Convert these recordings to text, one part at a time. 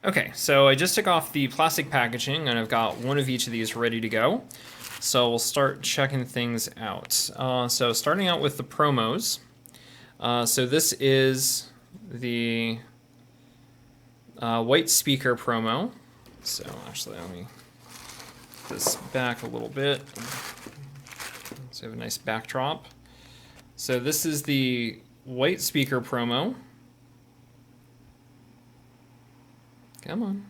Okay, so I just took off the plastic packaging and I've got one of each of these ready to go. So we'll start checking things out. So starting out with the promos. So this is the white speaker promo. So actually let me put this back a little bit. So we have a nice backdrop. So this is the white speaker promo. Come on.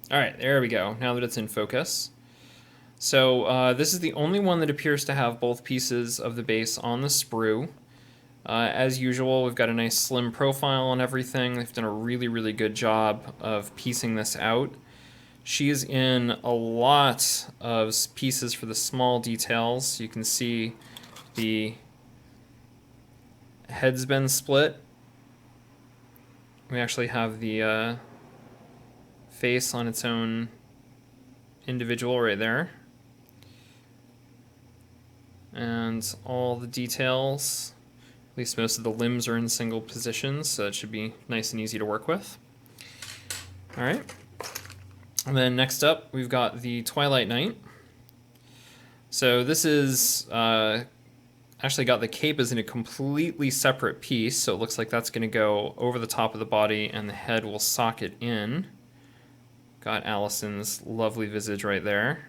All right, there we go. Now that it's in focus. So this is the only one that appears to have both pieces of the base on the sprue. As usual, we've got a nice slim profile on everything. They've done a really, really good job of piecing this out. She's in a lot of pieces for the small details. You can see the head's been split. We actually have the face on its own individual right there. And all the details, at least most of the limbs are in single positions, so it should be nice and easy to work with. All right. And then next up, we've got the Twilight Knight. So this is actually got the cape as in a completely separate piece, so it looks like that's going to go over the top of the body and the head will socket in. Got Allison's lovely visage right there.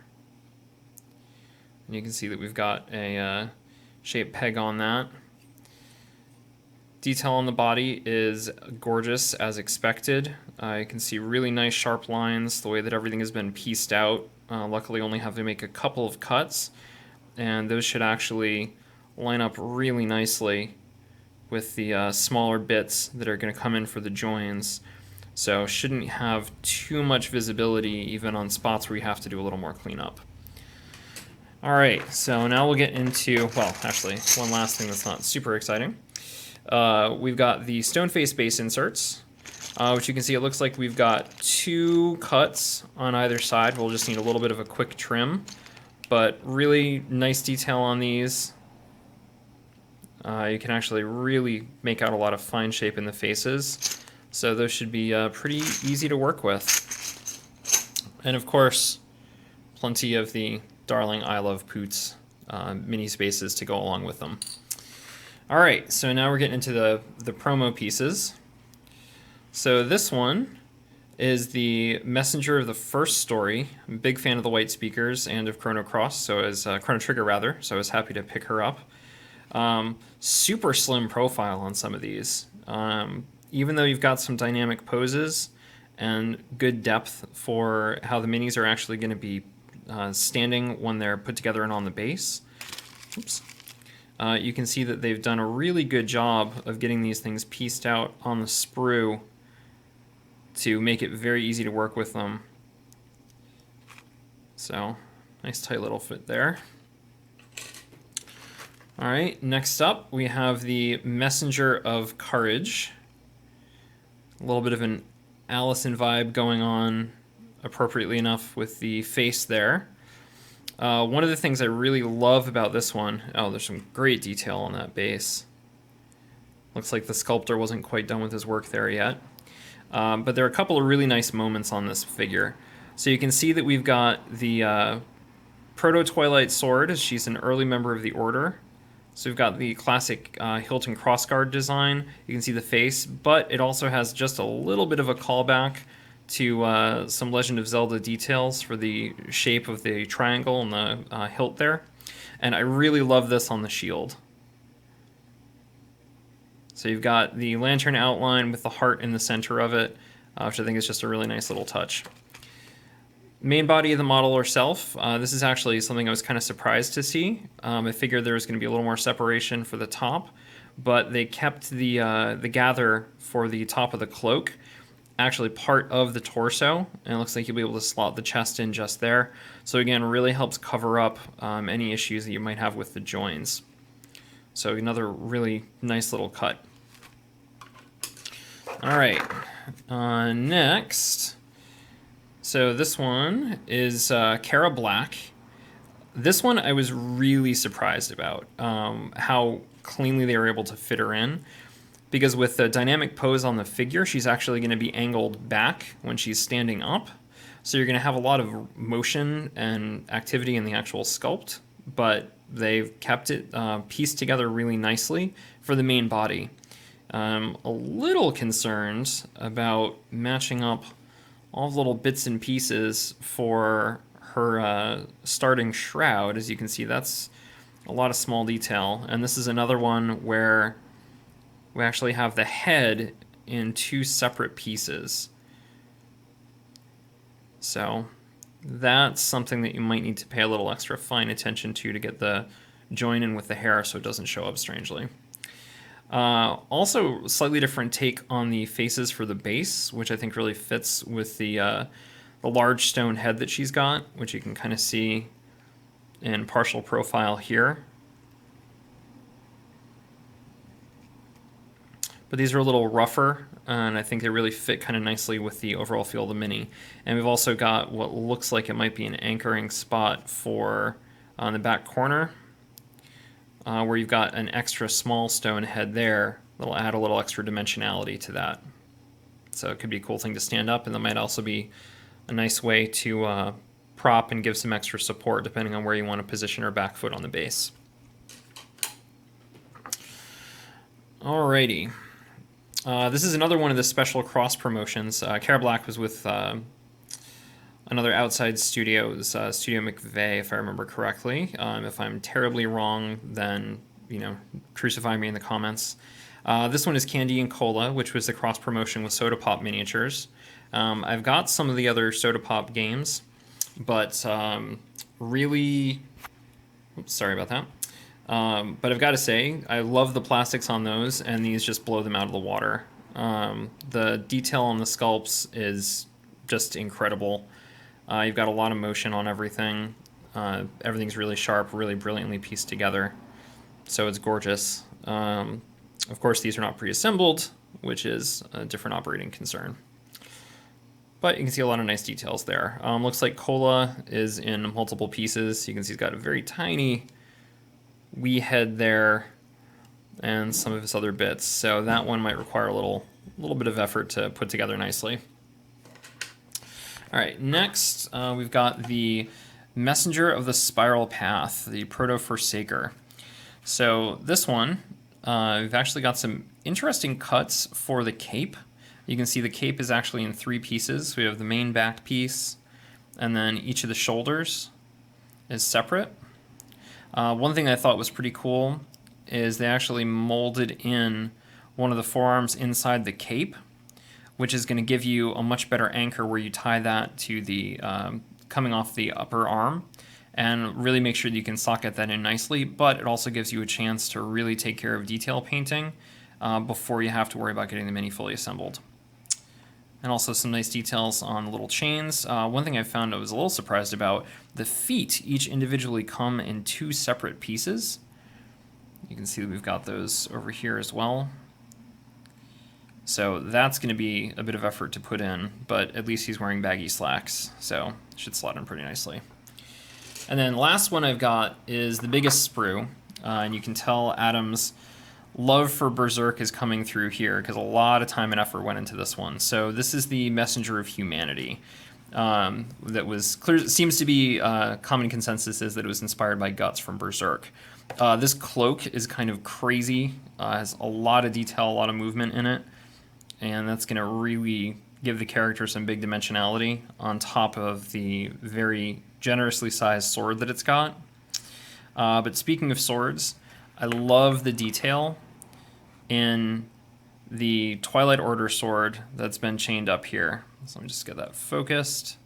And you can see that we've got a shaped peg on that. Detail on the body is gorgeous as expected. You can see really nice sharp lines, the way that everything has been pieced out. Luckily only have to make a couple of cuts, and those should actually line up really nicely with the smaller bits that are going to come in for the joins. So shouldn't have too much visibility even on spots where you have to do a little more cleanup. All right, so now we'll get into, well, actually, one last thing that's not super exciting. We've got the stone face base inserts, which you can see it looks like we've got 2 cuts on either side. We'll just need a little bit of a quick trim, but really nice detail on these. You can actually really make out a lot of fine shape in the faces. So those should be pretty easy to work with. And of course, plenty of the darling I Love Poots mini spaces to go along with them. All right, so now we're getting into the promo pieces. So this one is the messenger of the first story. I'm a big fan of the white speakers and of Chrono Cross, Chrono Trigger rather, so I was happy to pick her up. Super slim profile on some of these. Even though you've got some dynamic poses and good depth for how the minis are actually going to be standing when they're put together and on the base. Oops. You can see that they've done a really good job of getting these things pieced out on the sprue to make it very easy to work with them. So, nice tight little fit there. All right, next up we have the Messenger of Courage. A little bit of an Allison vibe going on appropriately enough with the face there. One of the things I really love about this one, oh, there's some great detail on that base. Looks like the sculptor wasn't quite done with his work there yet. But there are a couple of really nice moments on this figure. So you can see that we've got the Proto-Twilight sword, as she's an early member of the Order. So we've got the classic hilt and crossguard design. You can see the face, but it also has just a little bit of a callback to some Legend of Zelda details for the shape of the triangle and the hilt there. And I really love this on the shield. So you've got the lantern outline with the heart in the center of it, which I think is just a really nice little touch. Main body of the model herself, this is actually something I was kind of surprised to see. I figured there was going to be a little more separation for the top, but they kept the gather for the top of the cloak actually part of the torso, and it looks like you'll be able to slot the chest in just there. So again, really helps cover up any issues that you might have with the joins. So another really nice little cut. All right, next. So this one is Kara Black. This one I was really surprised about how cleanly they were able to fit her in, because with the dynamic pose on the figure, she's actually going to be angled back when she's standing up. So you're going to have a lot of motion and activity in the actual sculpt, but they've kept it pieced together really nicely for the main body. I'm a little concerned about matching up all the little bits and pieces for her starting shroud. As you can see, that's a lot of small detail. And this is another one where we actually have the head in two separate pieces. So that's something that you might need to pay a little extra fine attention to get the join in with the hair so it doesn't show up strangely. Also, slightly different take on the faces for the base, which I think really fits with the large stone head that she's got, which you can kind of see in partial profile here. But these are a little rougher, and I think they really fit kind of nicely with the overall feel of the mini. And we've also got what looks like it might be an anchoring spot for on the back corner, where you've got an extra small stone head there that'll add a little extra dimensionality to that. So it could be a cool thing to stand up, and that might also be a nice way to prop and give some extra support depending on where you want to position her back foot on the base. Alrighty. This is another one of the special cross promotions. Cara Black was with another outside studio, Studio McVeigh, if I remember correctly. If I'm terribly wrong, then crucify me in the comments. This one is Candy and Cola, which was the cross promotion with Soda Pop miniatures. I've got some of the other Soda Pop games, but really, oops, sorry about that. But I've got to say, I love the plastics on those, and these just blow them out of the water. The detail on the sculpts is just incredible. You've got a lot of motion on everything. Everything's really sharp, really brilliantly pieced together. So it's gorgeous. Of course, these are not pre-assembled, which is a different operating concern. But you can see a lot of nice details there. Looks like Cola is in multiple pieces. You can see he's got a very tiny wee head there and some of his other bits. So that one might require a little bit of effort to put together nicely. All right, next we've got the Messenger of the Spiral Path, the Proto-Forsaker. So this one, we've actually got some interesting cuts for the cape. You can see the cape is actually in three pieces. We have the main back piece, and then each of the shoulders is separate. One thing I thought was pretty cool is they actually molded in one of the forearms inside the cape, which is going to give you a much better anchor where you tie that to the coming off the upper arm and really make sure that you can socket that in nicely, but it also gives you a chance to really take care of detail painting before you have to worry about getting the mini fully assembled. And also some nice details on the little chains. One thing I found I was a little surprised about, the feet each individually come in two separate pieces. You can see that we've got those over here as well. So that's going to be a bit of effort to put in, but at least he's wearing baggy slacks, so it should slot in pretty nicely. And then last one I've got is the biggest sprue, and you can tell Adam's love for Berserk is coming through here because a lot of time and effort went into this one. So this is the Messenger of Humanity. That was clear. Seems to be common consensus is that it was inspired by Guts from Berserk. This cloak is kind of crazy. Has a lot of detail, a lot of movement in it, and that's going to really give the character some big dimensionality on top of the very generously sized sword that it's got. But speaking of swords, I love the detail in the Twilight Order sword that's been chained up here. So let me just get that focused.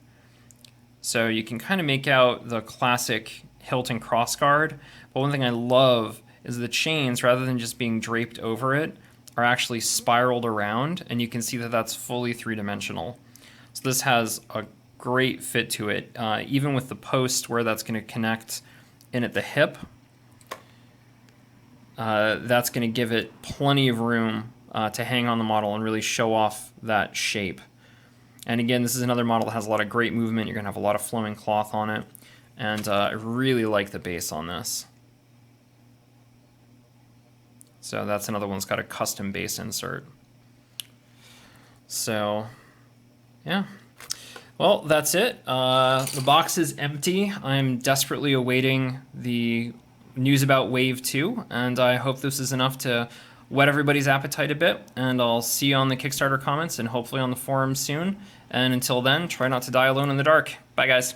So you can kind of make out the classic hilt and crossguard, but one thing I love is the chains, rather than just being draped over it, are actually spiraled around, and you can see that that's fully three-dimensional. So this has a great fit to it, even with the post where that's going to connect in at the hip. That's going to give it plenty of room to hang on the model and really show off that shape. And again, this is another model that has a lot of great movement. You're going to have a lot of flowing cloth on it. And I really like the base on this. So that's another one that's got a custom base insert. So, yeah. Well, that's it. The box is empty. I'm desperately awaiting the news about Wave 2, and I hope this is enough to whet everybody's appetite a bit. And I'll see you on the Kickstarter comments and hopefully on the forum soon. And until then, try not to die alone in the dark. Bye, guys.